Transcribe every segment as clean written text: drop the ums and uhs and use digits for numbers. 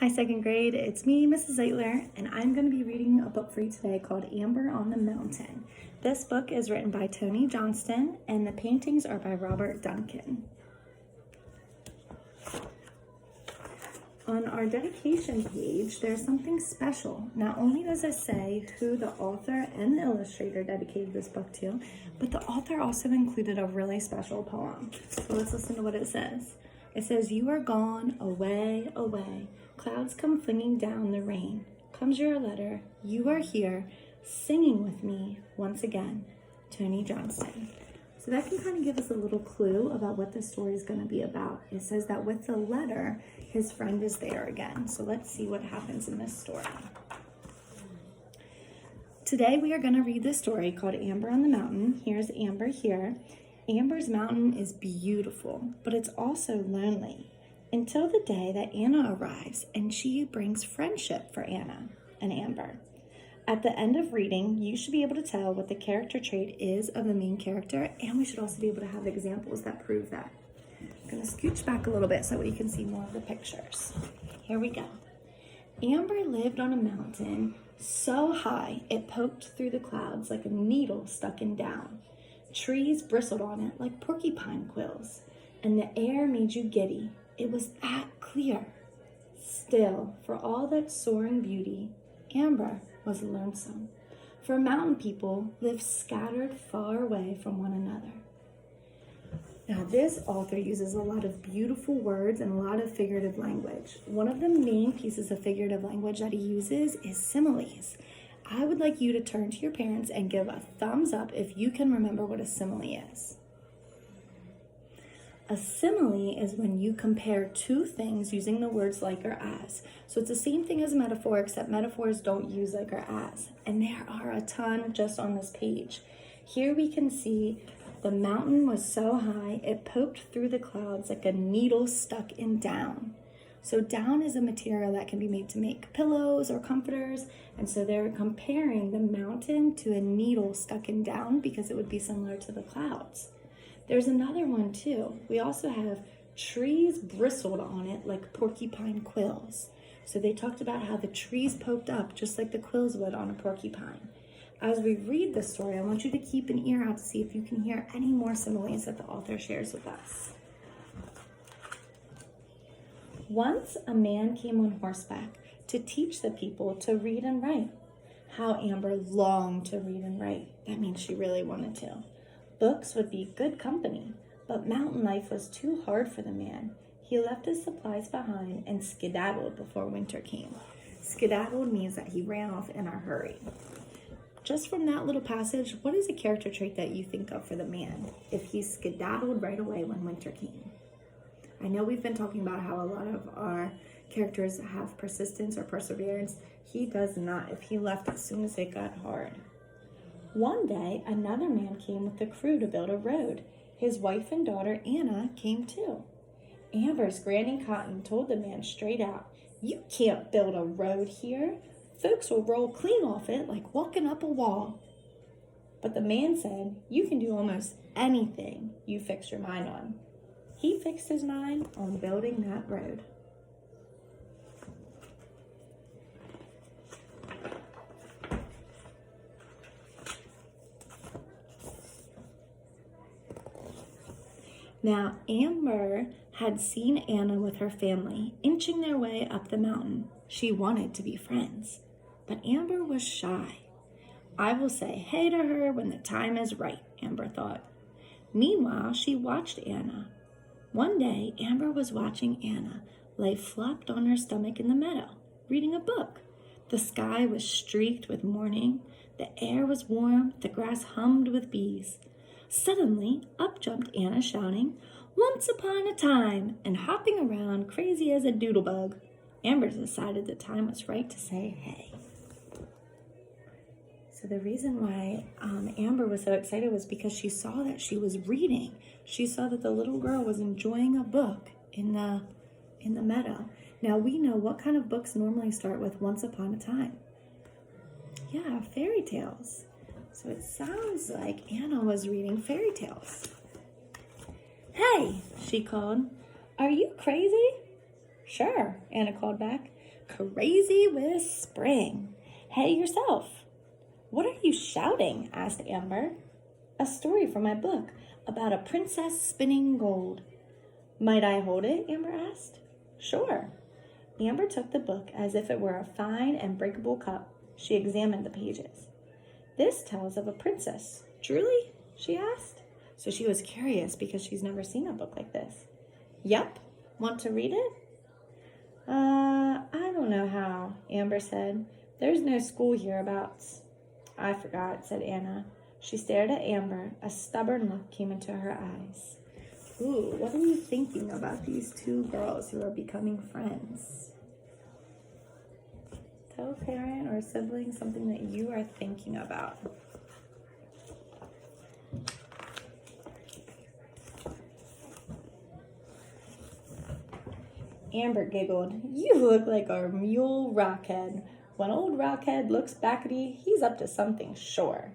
Hi, second grade. It's me, Mrs. Zeitler, and I'm going to be reading a book for you today called Amber on the Mountain. This book is written by Toni Johnston, and the paintings are by Robert Duncan. On our dedication page, there's something special. Not only does it say who the author and the illustrator dedicated this book to, but the author also included a really special poem. So let's listen to what it says. It says, "You are gone, away, away. Clouds come flinging down the rain. Comes your letter, you are here, singing with me once again." Toni Johnston. So that can kind of give us a little clue about what the story is going to be about. It says that with the letter, his friend is there again. So let's see what happens in this story. Today we are going to read this story called Amber on the Mountain. Here's Amber here. Amber's mountain is beautiful, but it's also lonely. Until the day that Anna arrives and she brings friendship for Anna and Amber. At the end of reading, you should be able to tell what the character trait is of the main character, and we should also be able to have examples that prove that. I'm going to scooch back a little bit so that you can see more of the pictures. Here we go. Amber lived on a mountain so high it poked through the clouds like a needle stuck in down. Trees bristled on it like porcupine quills, and the air made you giddy. It was that clear. Still, for all that soaring beauty, Amber was lonesome, for mountain people live scattered far away from one another. Now, this author uses a lot of beautiful words and a lot of figurative language. One of the main pieces of figurative language that he uses is similes. I would like you to turn to your parents and give a thumbs up if you can remember what a simile is. A simile is when you compare two things using the words like or as. So it's the same thing as a metaphor, except metaphors don't use like or as. And there are a ton just on this page. Here we can see the mountain was so high, it poked through the clouds like a needle stuck in down. So down is a material that can be made to make pillows or comforters. And so they're comparing the mountain to a needle stuck in down because it would be similar to the clouds. There's another one too. We also have trees bristled on it like porcupine quills. So they talked about how the trees poked up just like the quills would on a porcupine. As we read this story, I want you to keep an ear out to see if you can hear any more similes that the author shares with us. Once a man came on horseback to teach the people to read and write. How Amber longed to read and write. That means she really wanted to. Books would be good company, but mountain life was too hard for the man. He left his supplies behind and skedaddled before winter came. Skedaddled means that he ran off in a hurry. Just from that little passage, what is a character trait that you think of for the man if he skedaddled right away when winter came? I know we've been talking about how a lot of our characters have persistence or perseverance. He does not if he left as soon as it got hard. One day, another man came with the crew to build a road. His wife and daughter, Anna, came too. Amber's Granny Cotton told the man straight out, "You can't build a road here. Folks will roll clean off it like walking up a wall." But the man said, "You can do almost anything you fix your mind on." He fixed his mind on building that road. Now, Amber had seen Anna with her family, inching their way up the mountain. She wanted to be friends, but Amber was shy. "I will say hey to her when the time is right," Amber thought. Meanwhile, she watched Anna. One day, Amber was watching Anna lay flopped on her stomach in the meadow, reading a book. The sky was streaked with morning. The air was warm. The grass hummed with bees. Suddenly, up jumped Anna shouting, "Once upon a time," and hopping around crazy as a doodlebug. Amber decided the time was right to say hey. So the reason why Amber was so excited was because she saw that she was reading. She saw that the little girl was enjoying a book in the meadow. Now we know what kind of books normally start with "once upon a time." Yeah, fairy tales. So it sounds like Anna was reading fairy tales. "Hey," she called, "are you crazy?" "Sure," Anna called back. Crazy with spring. Hey yourself. What are you shouting? Asked Amber. A story from my book about a princess spinning gold. Might I hold it? Amber asked. Sure. Amber took the book as if it were a fine and breakable cup. She examined the pages. This tells of a princess. Truly? She asked. So she was curious because she's never seen a book like this. Yep. Want to read it? I don't know how, Amber said. There's no school hereabouts. I forgot, said Anna. She stared at Amber. A stubborn look came into her eyes. Ooh, what are you thinking about these two girls who are becoming friends? Tell a parent or a sibling something that you are thinking about. Amber giggled. You look like our mule Rockhead. When old Rockhead looks backety, he's up to something sure.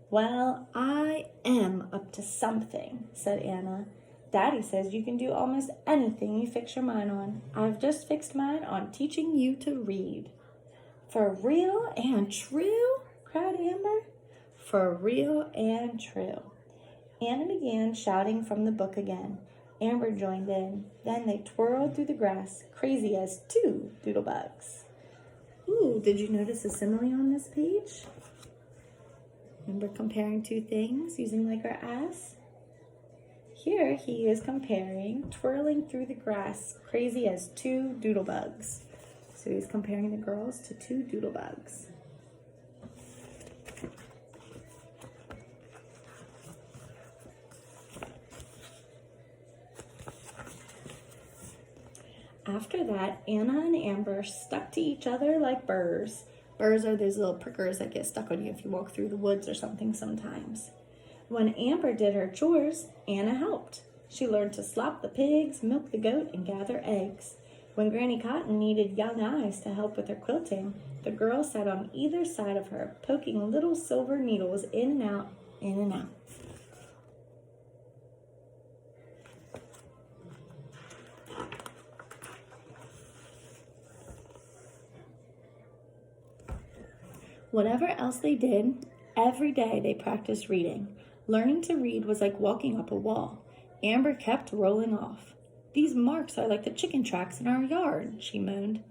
Well, I am up to something, said Anna. Daddy says you can do almost anything you fix your mind on. I've just fixed mine on teaching you to read. For real and true? Cried Amber. For real and true. Anna began shouting from the book again. Amber joined in. Then they twirled through the grass, crazy as two doodlebugs. Ooh, did you notice a simile on this page? Remember comparing two things using like or as? Here he is comparing twirling through the grass, crazy as two doodlebugs. So he's comparing the girls to two doodlebugs. After that, Anna and Amber stuck to each other like burrs. Burrs are those little prickers that get stuck on you if you walk through the woods or something sometimes. When Amber did her chores, Anna helped. She learned to slop the pigs, milk the goat, and gather eggs. When Granny Cotton needed young eyes to help with her quilting, the girls sat on either side of her, poking little silver needles in and out, in and out. Whatever else they did, every day they practiced reading. Learning to read was like walking up a wall. Amber kept rolling off. These marks are like the chicken tracks in our yard, she moaned.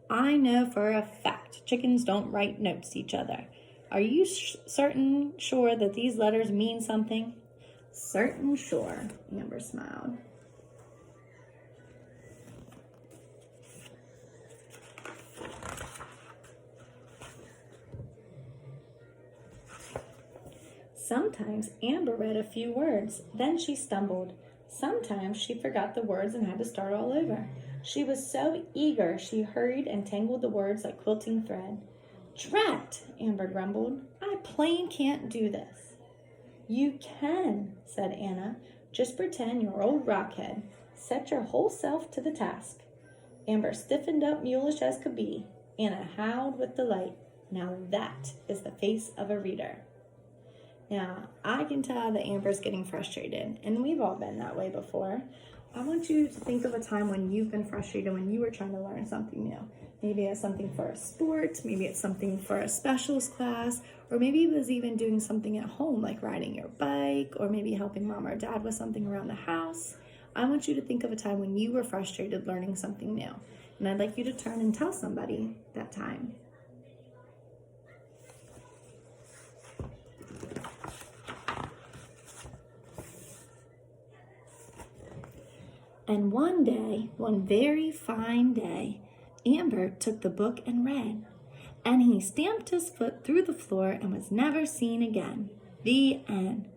I know for a fact chickens don't write notes to each other. Are you sure that these letters mean something? Certain sure, Amber smiled. Sometimes Amber read a few words, then she stumbled. Sometimes she forgot the words and had to start all over. She was so eager she hurried and tangled the words like quilting thread. Drat, Amber grumbled. I plain can't do this. You can, said Anna. Just pretend you're old Rockhead. Set your whole self to the task. Amber stiffened up mulish as could be. Anna howled with delight. Now that is the face of a reader. Now, I can tell that Amber's getting frustrated, and we've all been that way before. I want you to think of a time when you've been frustrated when you were trying to learn something new. Maybe it's something for a sport, maybe it's something for a specials class, or maybe it was even doing something at home, like riding your bike, or maybe helping mom or dad with something around the house. I want you to think of a time when you were frustrated learning something new, and I'd like you to turn and tell somebody that time. And one day, one very fine day, Amber took the book and read. And he stamped his foot through the floor and was never seen again. The end.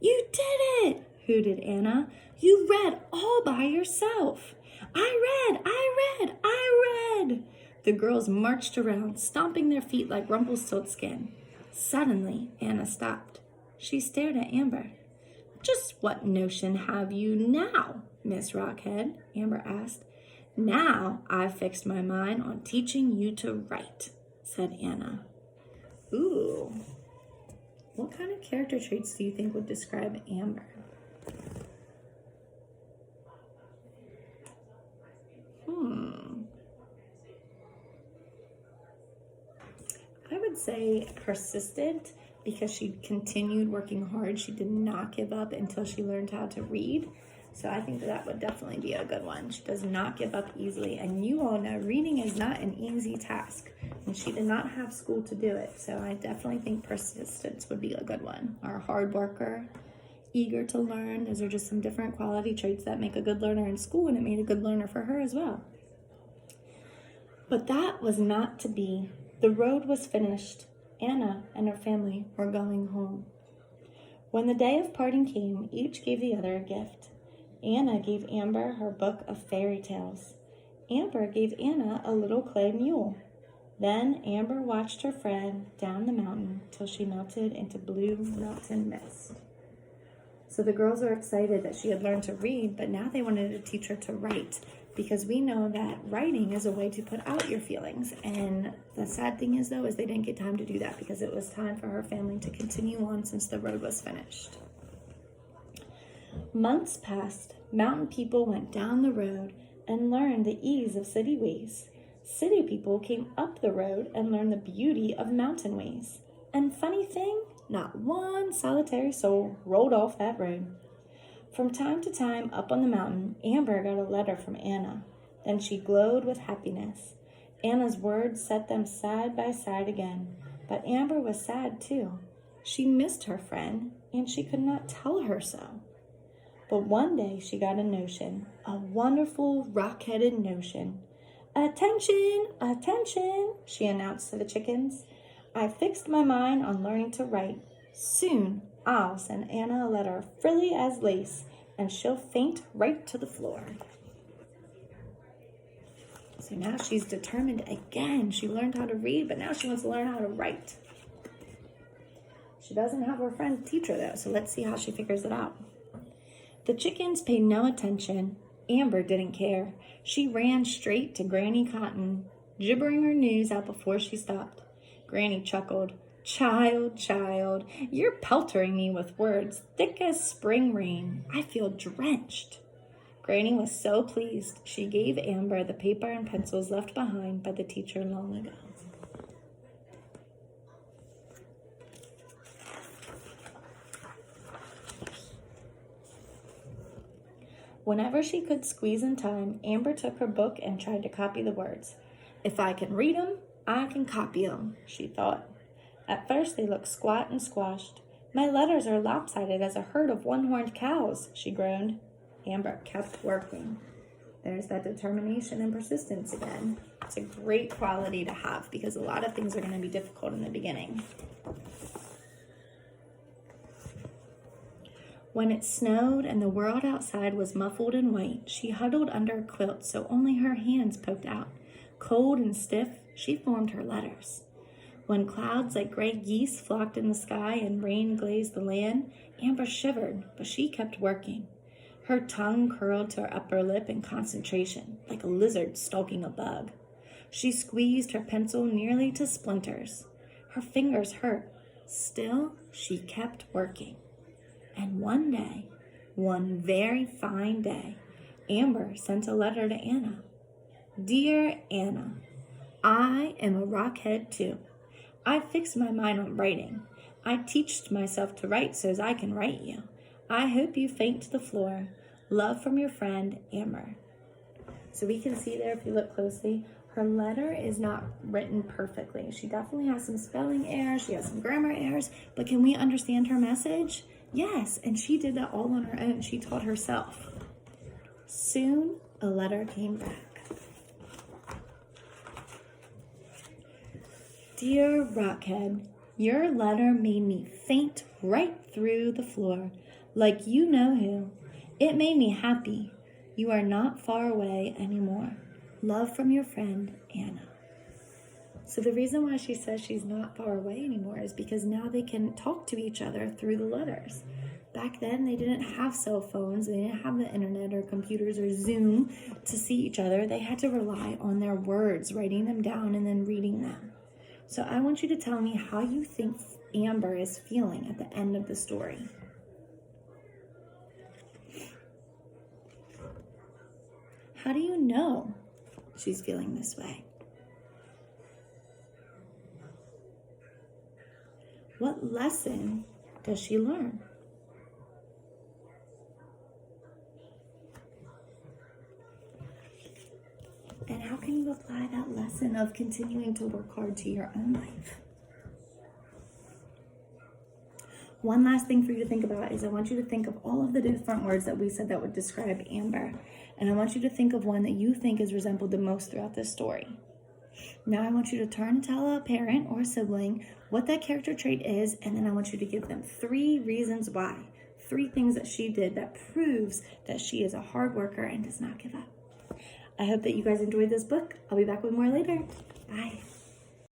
You did it, hooted Anna. You read all by yourself. I read. The girls marched around, stomping their feet like Rumpelstiltskin. Suddenly, Anna stopped. She stared at Amber. Just what notion have you now, Miss Rockhead? Amber asked. Now I've fixed my mind on teaching you to write, said Anna. Ooh, what kind of character traits do you think would describe Amber? I would say persistent, because she continued working hard. She did not give up until she learned how to read. So I think that would definitely be a good one. She does not give up easily. And you all know reading is not an easy task. And she did not have school to do it. So I definitely think persistence would be a good one. Or a hard worker, eager to learn. Those are just some different quality traits that make a good learner in school, and it made a good learner for her as well. But that was not to be. The road was finished. Anna and her family were going home. When the day of parting came, each gave the other a gift. Anna gave Amber her book of fairy tales. Amber gave Anna a little clay mule. Then Amber watched her friend down the mountain till she melted into blue mountain mist. So the girls were excited that she had learned to read, but now they wanted to teach her to write, because we know that writing is a way to put out your feelings. And the sad thing is, though, is they didn't get time to do that because it was time for her family to continue on since the road was finished. Months passed. Mountain people went down the road and learned the ease of city ways. City people came up the road and learned the beauty of mountain ways. And funny thing, not one solitary soul rolled off that road. From time to time, up on the mountain, Amber got a letter from Anna. Then she glowed with happiness. Anna's words set them side by side again, but Amber was sad too. She missed her friend, and she could not tell her so. But one day she got a notion, a wonderful rock-headed notion. "Attention, attention," she announced to the chickens. "I fixed my mind on learning to write. Soon I'll send Anna a letter frilly as lace, and she'll faint right to the floor." So now she's determined again. She learned how to read, but now she wants to learn how to write. She doesn't have her friend teach her, though, so let's see how she figures it out. The chickens paid no attention. Amber didn't care. She ran straight to Granny Cotton, gibbering her news out before she stopped. Granny chuckled. "Child, child, you're peltering me with words thick as spring rain. I feel drenched." Granny was so pleased, she gave Amber the paper and pencils left behind by the teacher long ago. Whenever she could squeeze in time, Amber took her book and tried to copy the words. "If I can read 'em, I can copy 'em," she thought. At first they looked squat and squashed. "My letters are lopsided as a herd of one-horned cows," she groaned. Amber kept working. There's that determination and persistence again. It's a great quality to have because a lot of things are going to be difficult in the beginning. When it snowed and the world outside was muffled in white, she huddled under a quilt so only her hands poked out. Cold and stiff, she formed her letters. When clouds like gray geese flocked in the sky and rain glazed the land, Amber shivered, but she kept working. Her tongue curled to her upper lip in concentration, like a lizard stalking a bug. She squeezed her pencil nearly to splinters. Her fingers hurt. Still, she kept working. And one day, one very fine day, Amber sent a letter to Anna. "Dear Anna, I am a rockhead too. I fixed my mind on writing. I teached myself to write so's I can write you. I hope you faint to the floor. Love from your friend, Amber." So we can see there, if you look closely, her letter is not written perfectly. She definitely has some spelling errors. She has some grammar errors. But can we understand her message? Yes, and she did that all on her own. She taught herself. Soon, a letter came back. "Dear Rockhead, your letter made me faint right through the floor, like you know who. It made me happy. You are not far away anymore. Love from your friend, Anna." So the reason why she says she's not far away anymore is because now they can talk to each other through the letters. Back then, they didn't have cell phones. They didn't have the internet or computers or Zoom to see each other. They had to rely on their words, writing them down and then reading them. So I want you to tell me how you think Amber is feeling at the end of the story. How do you know she's feeling this way? What lesson does she learn? And how can you apply that lesson of continuing to work hard to your own life? One last thing for you to think about is I want you to think of all of the different words that we said that would describe Amber. And I want you to think of one that you think is resembled the most throughout this story. Now I want you to turn and tell a parent or a sibling what that character trait is, and then I want you to give them 3 reasons why. 3 things that she did that proves that she is a hard worker and does not give up. I hope that you guys enjoyed this book. I'll be back with more later. Bye.